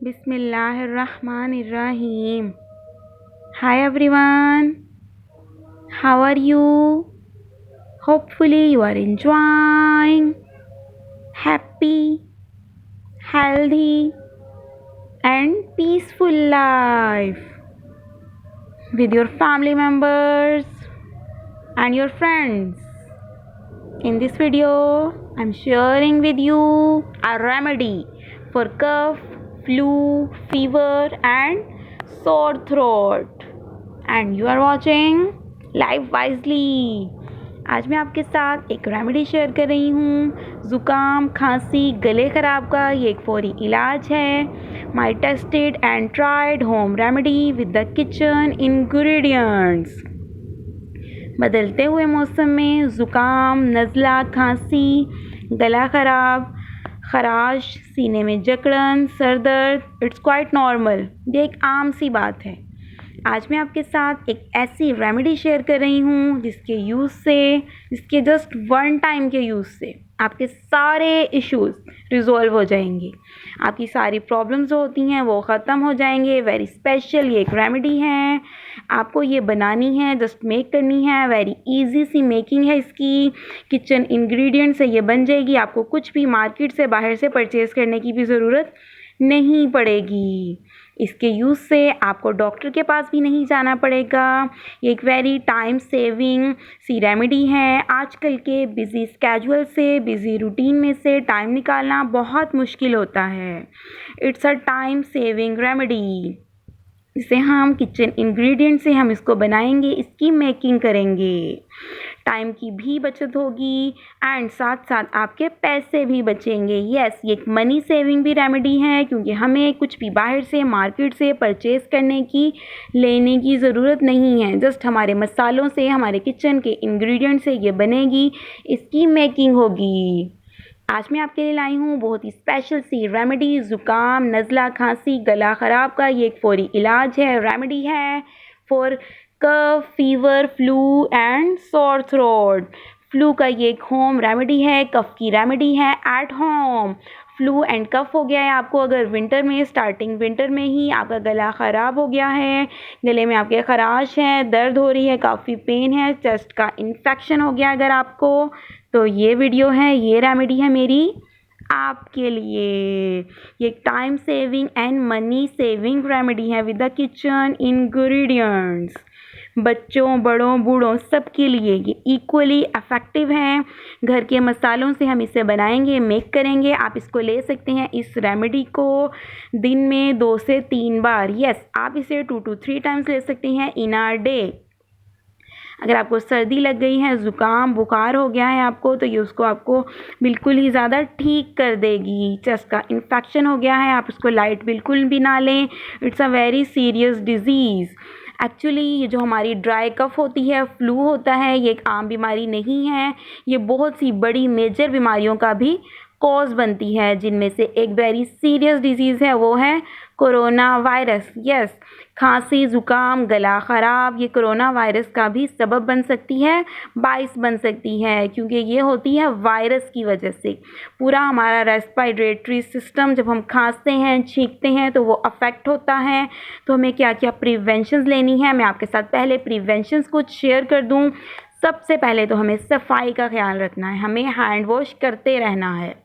Bismillahirrahmanirrahim. Hi everyone, how are you? Hopefully you are enjoying, happy, healthy, and peaceful life with your family members and your friends. In this video, I'm sharing with you a remedy for cough, flu, fever, and sore throat. And you are watching Live Wisely. आज मैं आपके साथ एक remedy share कर रही हूँ ज़ुकाम, खांसी, गले ख़राब का ये एक फौरी इलाज है। My tested and tried home remedy with the kitchen ingredients. बदलते हुए मौसम में ज़ुकाम, नज़ला, खांसी, गला ख़राब, खराश, सीने में जकड़न, सर दर्द, इट्स क्वाइट नॉर्मल। ये एक आम सी बात है। आज मैं आपके साथ एक ऐसी रेमेडी शेयर कर रही हूँ जिसके जस्ट वन टाइम के यूज़ से आपके सारे इश्यूज़ रिजॉल्व हो जाएंगे। आपकी सारी प्रॉब्लम्स जो होती हैं वो ख़त्म हो जाएंगे। वेरी स्पेशल ये एक रेमेडी है। आपको ये बनानी है, जस्ट मेक करनी है। वेरी इजी सी मेकिंग है इसकी। किचन इंग्रेडिएंट से ये बन जाएगी। आपको कुछ भी मार्केट से बाहर से परचेज़ करने की भी ज़रूरत नहीं पड़ेगी। इसके यूज़ से आपको डॉक्टर के पास भी नहीं जाना पड़ेगा। ये एक वेरी टाइम सेविंग सी रेमेडी है। आजकल के बिज़ी स्केड्यूल से, बिज़ी रूटीन में से टाइम निकालना बहुत मुश्किल होता है। It's a time saving remedy. जिसे हम किचन इंग्रेडिएंट से हम इसको बनाएंगे, इसकी मेकिंग करेंगे। टाइम की भी बचत होगी एंड साथ साथ आपके पैसे भी बचेंगे। यस, ये एक मनी सेविंग भी रेमेडी है क्योंकि हमें कुछ भी बाहर से मार्केट से परचेज़ लेने की ज़रूरत नहीं है। जस्ट हमारे मसालों से, हमारे किचन के इंग्रेडिएंट से ये बनेगी, इसकी मेकिंग होगी। आज मैं आपके लिए लाई हूँ बहुत ही स्पेशल सी रेमेडी। ज़ुकाम, नज़ला, खांसी, गला ख़राब का ये एक फौरी इलाज है, रेमेडी है for cough, fever, flu and sore throat. Flu का ये एक होम रेमेडी है, कफ की रेमेडी है एट होम। फ्लू एंड कफ हो गया है आपको अगर विंटर में, स्टार्टिंग विंटर में ही आपका गला ख़राब हो गया है, गले में आपके खराश है, दर्द हो रही है, काफ़ी पेन है, चेस्ट का इन्फेक्शन हो गया अगर आपको, तो ये वीडियो है, ये रेमेडी है मेरी आपके लिए। ये time saving and money saving remedy है विद द किचन इंग्रेडिएंट्स। बच्चों, बड़ों, बूढ़ों सबके लिए ये इक्वली इफ़ेक्टिव है। घर के मसालों से हम इसे बनाएंगे, मेक करेंगे। आप इसको ले सकते हैं, इस रेमेडी को दिन में 2 से 3 बार। यस, आप इसे 2 to 3 टाइम्स ले सकते हैं इन आर डे। अगर आपको सर्दी लग गई है, ज़ुकाम, बुखार हो गया है आपको, तो ये उसको आपको बिल्कुल ही ज़्यादा ठीक कर देगी। चेस्ट का इन्फेक्शन हो गया है, आप उसको लाइट बिल्कुल भी ना लें। It's a very serious disease. Actually ये जो हमारी ड्राई कफ होती है, फ्लू होता है, ये एक आम बीमारी नहीं है। ये बहुत सी बड़ी मेजर बीमारियों का भी कॉज बनती है, जिनमें से एक वेरी सीरियस डिजीज़ है, वो है कोरोना वायरस। यस, खांसी, ज़ुकाम, गला ख़राब ये कोरोना वायरस का भी सबब बन सकती है, बाइस बन सकती है, क्योंकि ये होती है वायरस की वजह से। पूरा हमारा रेस्पिरेटरी सिस्टम, जब हम खांसते हैं, छींकते हैं, तो वो अफेक्ट होता है। तो हमें क्या क्या प्रिवेंशंस लेनी है, मैं आपके साथ पहले प्रिवेंशंस कुछ शेयर कर दूँ। सबसे पहले तो हमें सफाई का ख्याल रखना है, हमें हैंड वॉश करते रहना है।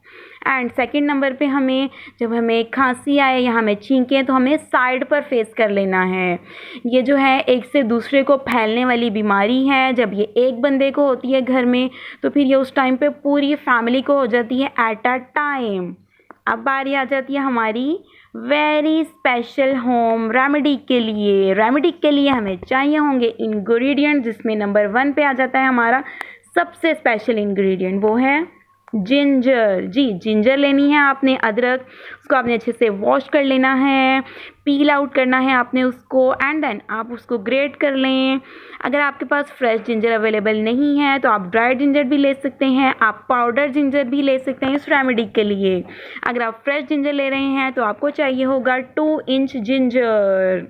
एंड सेकंड नंबर पे जब हमें खांसी आए या हमें छींके, तो हमें साइड पर फेस कर लेना है। ये जो है एक से दूसरे को फैलने वाली बीमारी है। जब ये एक बंदे को होती है घर में, तो फिर ये उस टाइम पे पूरी फैमिली को हो जाती है एट अ टाइम। अब बारी आ जाती है हमारी वेरी स्पेशल होम रेमेडी के लिए। रेमेडी के लिए हमें चाहिए होंगे इंग्रेडिएंट, जिसमें नंबर 1 पे आ जाता है हमारा सबसे स्पेशल इंग्रेडिएंट, वो है जिंजर। जी, जिंजर लेनी है आपने, अदरक, उसको आपने अच्छे से वॉश कर लेना है, पील आउट करना है आपने उसको, एंड देन आप उसको ग्रेट कर लें। अगर आपके पास फ्रेश जिंजर अवेलेबल नहीं है तो आप ड्राइड जिंजर भी ले सकते हैं, आप पाउडर जिंजर भी ले सकते हैं इस रेमेडी के लिए। अगर आप फ्रेश जिंजर ले रहे हैं तो आपको चाहिए होगा 2 इंच जिंजर।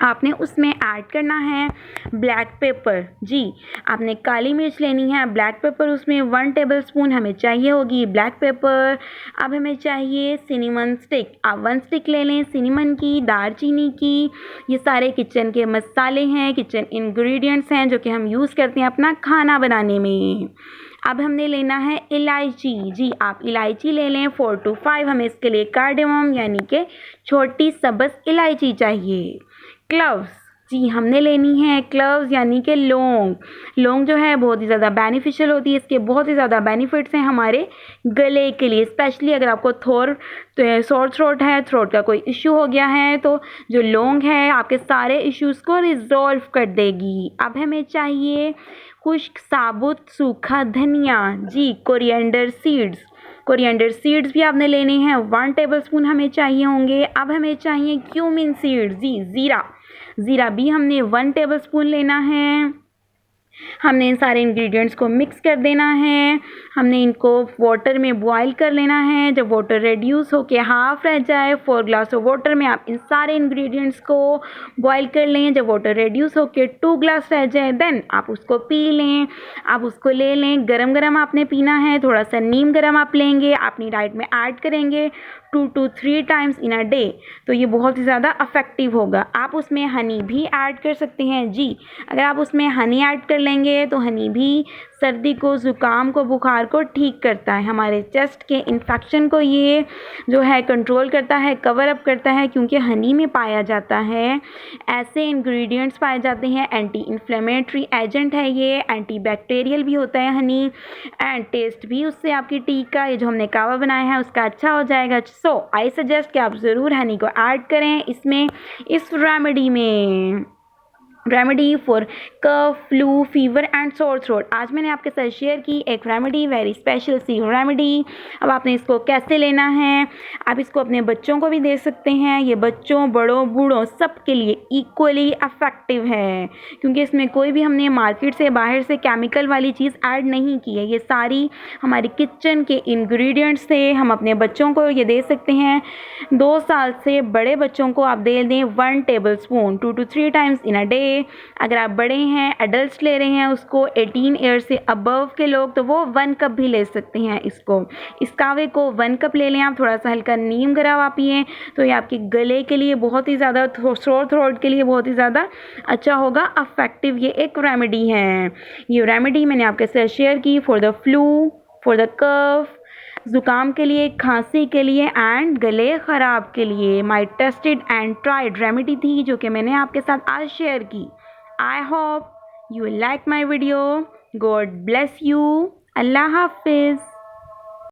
आपने उसमें ऐड करना है ब्लैक पेपर। जी, आपने काली मिर्च लेनी है, ब्लैक पेपर उसमें 1 टेबलस्पून हमें चाहिए होगी ब्लैक पेपर। अब हमें चाहिए सिनेमन स्टिक, आप 1 स्टिक ले लें सिनेमन की, दालचीनी की। ये सारे किचन के मसाले हैं, किचन इंग्रेडिएंट्स हैं जो कि हम यूज़ करते हैं अपना खाना बनाने में। अब हमने लेना है इलायची। जी, आप इलायची ले लें 4 to 5। हमें इसके लिए कार्डेमम यानी कि छोटी सब्ज़ इलायची चाहिए। क्लव्स, जी हमने लेनी है क्लव्स यानी कि लौंग। लौंग जो है बहुत ही ज़्यादा बेनिफिशियल होती है, इसके बहुत ही ज़्यादा बेनिफिट्स हैं हमारे गले के लिए, स्पेशली अगर आपको सोर थ्रोट है, थ्रोट का कोई इशू हो गया है, तो जो लौंग है आपके सारे इश्यूज़ को रिजॉल्व कर देगी। अब हमें चाहिए खुश्क साबुत सूखा धनिया। जी, कोरिएंडर सीड्स, कोरिएंडर सीड्स भी आपने लेने हैं, 1 टेबलस्पून हमें चाहिए होंगे। अब हमें चाहिए क्यूमिन सीड्स, जी ज़ीरा, ज़ीरा भी हमने 1 टेबलस्पून लेना है। हमने इन सारे इंग्रेडिएंट्स को मिक्स कर देना है, हमने इनको वाटर में बॉईल कर लेना है। जब वाटर रिड्यूस होके हाफ़ रह जाए, 4 ग्लास ऑफ वाटर में आप इन सारे इंग्रेडिएंट्स को बॉईल कर लें। जब वाटर रिड्यूस होके 2 ग्लास रह जाए, देन आप उसको पी लें। आप उसको ले लें, गरम गरम आपने पीना है, थोड़ा सा नीम गरम आप लेंगे, अपनी डाइट में ऐड करेंगे 2 to 3 times in a day, तो ये बहुत ही ज़्यादा इफ़ेक्टिव होगा। आप उसमें हनी भी ऐड कर सकते हैं। जी, अगर आप उसमें हनी ऐड कर लेंगे तो हनी भी सर्दी को, ज़ुकाम को, बुखार को ठीक करता है, हमारे चेस्ट के इन्फेक्शन को ये जो है कंट्रोल करता है, कवर अप करता है, क्योंकि हनी में पाया जाता है ऐसे इंग्रेडिएंट्स पाए जाते हैं, एंटी इन्फ्लेमेटरी एजेंट है ये, एंटी बैक्टीरियल भी होता है हनी, एंड टेस्ट भी उससे आपकी टी का, ये जो हमने कावा बनाया है उसका अच्छा हो जाएगा। सो आई सजेस्ट कि आप ज़रूर हनी को ऐड करें इसमें, इस रेमेडी में। Remedy for cough, flu, fever and sore throat. आज मैंने आपके साथ शेयर की एक रेमेडी, वेरी स्पेशल सी रेमेडी। अब आपने इसको कैसे लेना है, आप इसको अपने बच्चों को भी दे सकते हैं, ये बच्चों, बड़ों, बूढ़ों सब के लिए इक्वली इफेक्टिव है, क्योंकि इसमें कोई भी हमने मार्केट से, बाहर से केमिकल वाली चीज़ ऐड नहीं की है, ये सारी हमारी किचन के इंग्रेडिएंट्स से हम अपने बच्चों को ये दे सकते हैं। 2 साल से बड़े बच्चों को आप दे दें 1 tablespoon 2 to 3 times in a day. अगर आप बड़े हैं, एडल्ट्स ले रहे हैं उसको, 18 ईयर से अबव के लोग, तो वो 1 कप भी ले सकते हैं इसको। इस कावे को 1 कप ले लें आप, थोड़ा सा हल्का नीम गरम आप पिएँ, तो ये आपके गले के लिए बहुत ही ज़्यादा, सोर थ्रोट के लिए बहुत ही ज़्यादा अच्छा होगा, अफेक्टिव ये एक रेमेडी है। ये रेमेडी मैंने आपके साथ शेयर की for the flu, for the cough, ज़ुकाम के लिए, खांसी के लिए एंड गले ख़राब के लिए। My tested and tried remedy थी जो कि मैंने आपके साथ आज शेयर की। I hope you like my video. God bless you. अल्लाह हाफिज़।